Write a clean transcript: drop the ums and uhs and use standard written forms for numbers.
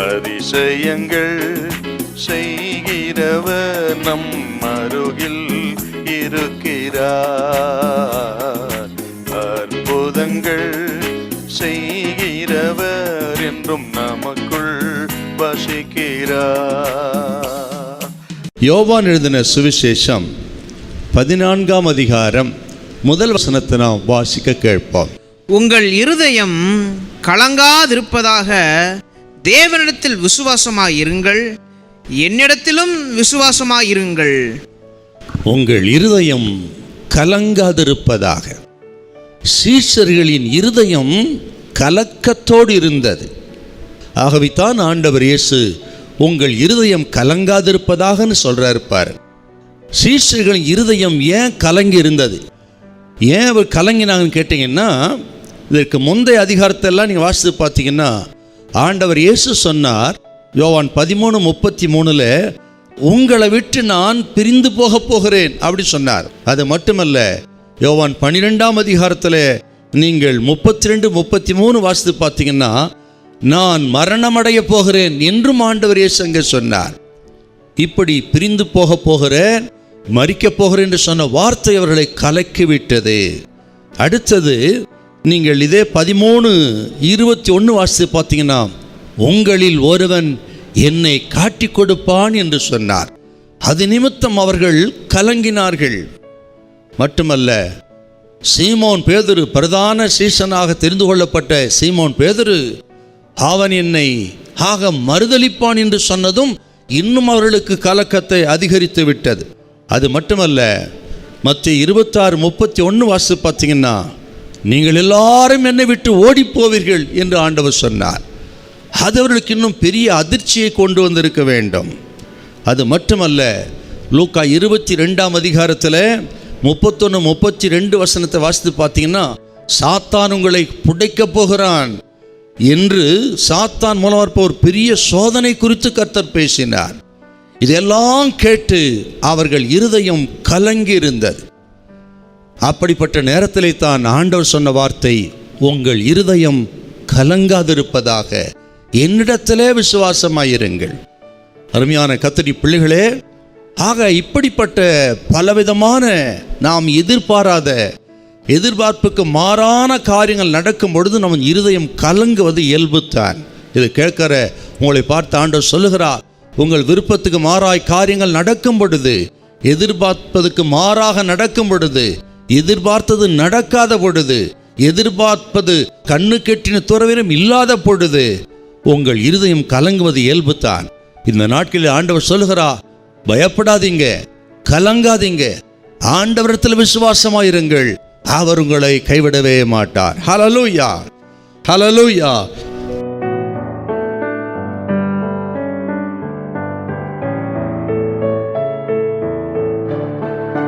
அதிசயங்கள் செய்கிறவர் நம் அருகில் இருக்கிறார். அற்புதங்கள் செய்கிறவர் என்றும் நமக்குள் வசிக்கிறார். யோவான் எழுதின சுவிசேஷம் 14ஆம் அதிகாரம் முதல் வசனத்தை நாம் வாசிக்க கேட்போம். உங்கள் இருதயம் கலங்காதிருப்பதாக தேவனிடத்தில் விசுவாசமாயிருங்கள், என்னிடத்திலும் விசுவாசமாயிருங்கள். உங்கள் இருதயம் கலங்காதிருப்பதாக. சீஷர்களின் இருதயம் கலக்கத்தோடு இருந்தது. ஆகவேதான் ஆண்டவர் இயேசு உங்கள் இருதயம் கலங்காதிருப்பதாகன்னு சொல்றாரு பாரு. சீஷர்களின் இருதயம் ஏன் கலங்கி இருந்தது? ஏன் அவர் கலங்கினாங்கன்னு கேட்டிங்கன்னா, இதற்கு முந்தைய அதிகாரத்தெல்லாம் நீங்கள் வாசித்து பார்த்தீங்கன்னா ஆண்டவர் இயேசு சொன்னார் யோவான் 13:33 உங்களை விட்டு நான் பிரிந்து போக போகிறேன் அப்படி சொன்னார். அது மட்டுமல்ல, யோவான் 12ஆம் அதிகாரத்தில் நீங்கள் 32-33 வாசித்து பார்த்தீங்கன்னா நான் மரணமடைய போகிறேன் என்றும் ஆண்டவர் இயேசு அங்கே சொன்னார். இப்படி பிரிந்து போக போகிறேன், மரிக்கப் போகிறேன் என்று சொன்ன வார்த்தை அவர்களை கலக்கிவிட்டது. அடுத்தது நீங்கள் இதே 13:21 வாசித்து பார்த்தீங்கன்னா உங்களில் ஒருவன் என்னை காட்டி கொடுப்பான் என்று சொன்னார். அது நிமித்தம் அவர்கள் கலங்கினார்கள். மட்டுமல்ல, சீமோன் பேதுரு, பிரதான சீஷனாக தெரிந்து கொள்ளப்பட்ட சீமோன் பேதுரு, அவன் என்னை ஆக மறுதலிப்பான் என்று சொன்னதும் இன்னும் அவர்களுக்கு கலக்கத்தை அதிகரித்து விட்டது. அது மட்டுமல்ல, மத்திய 26:31 வாசித்து பார்த்தீங்கன்னா நீங்கள் எல்லாரும் என்னை விட்டு ஓடி போவீர்கள் என்று ஆண்டவர் சொன்னார். அது அவர்களுக்கு இன்னும் பெரிய அதிர்ச்சியை கொண்டு வந்திருக்க வேண்டும். அது மட்டுமல்ல, லூக்கா 22ஆம் அதிகாரத்தில் 31-32 வசனத்தை வாசித்து பார்த்தீங்கன்னா சாத்தான் உங்களை புடைக்கப் போகிறான் என்று சாத்தான் மூலமாக ஒரு பெரிய சோதனை குறித்து கர்த்தர் பேசினார். இதெல்லாம் கேட்டு அவர்கள் இருதயம் கலங்கி இருந்தது. அப்படிப்பட்ட நேரத்திலே தான் ஆண்டவர் சொன்ன வார்த்தை, உங்கள் இருதயம் கலங்காதிருப்பதாக என்னிடத்திலே விசுவாசமாயிருங்கள். அருமையான கர்த்தருடைய பிள்ளைகளே, ஆக இப்படிப்பட்ட பலவிதமான நாம் எதிர்பாராத, எதிர்பார்ப்புக்கு மாறான காரியங்கள் நடக்கும் பொழுது நம்ம இருதயம் கலங்குவது இயல்புத்தான். இது கேட்கிற உங்களை பார்த்து ஆண்டவர் சொல்லுகிறார், உங்கள் விருப்பத்துக்கு மாறாய் காரியங்கள் நடக்கும் பொழுது, எதிர்பார்ப்பதுக்கு மாறாக நடக்கும் பொழுது, எதிர்பார்த்தது நடக்காத பொழுது, எதிர்பார்ப்பது கண்ணு கெட்டின துறவிலும் இல்லாத பொழுது உங்கள் இருதயம் கலங்குவது இயல்புத்தான். இந்த நாட்களில் ஆண்டவர் சொல்லுகிறார், பயப்படாதீங்க, கலங்காதீங்க, ஆண்டவரிடத்தில் விசுவாசமாயிருங்கள், அவர் உங்களை கைவிடவே மாட்டார். ஹல்லேலூயா, ஹல்லேலூயா.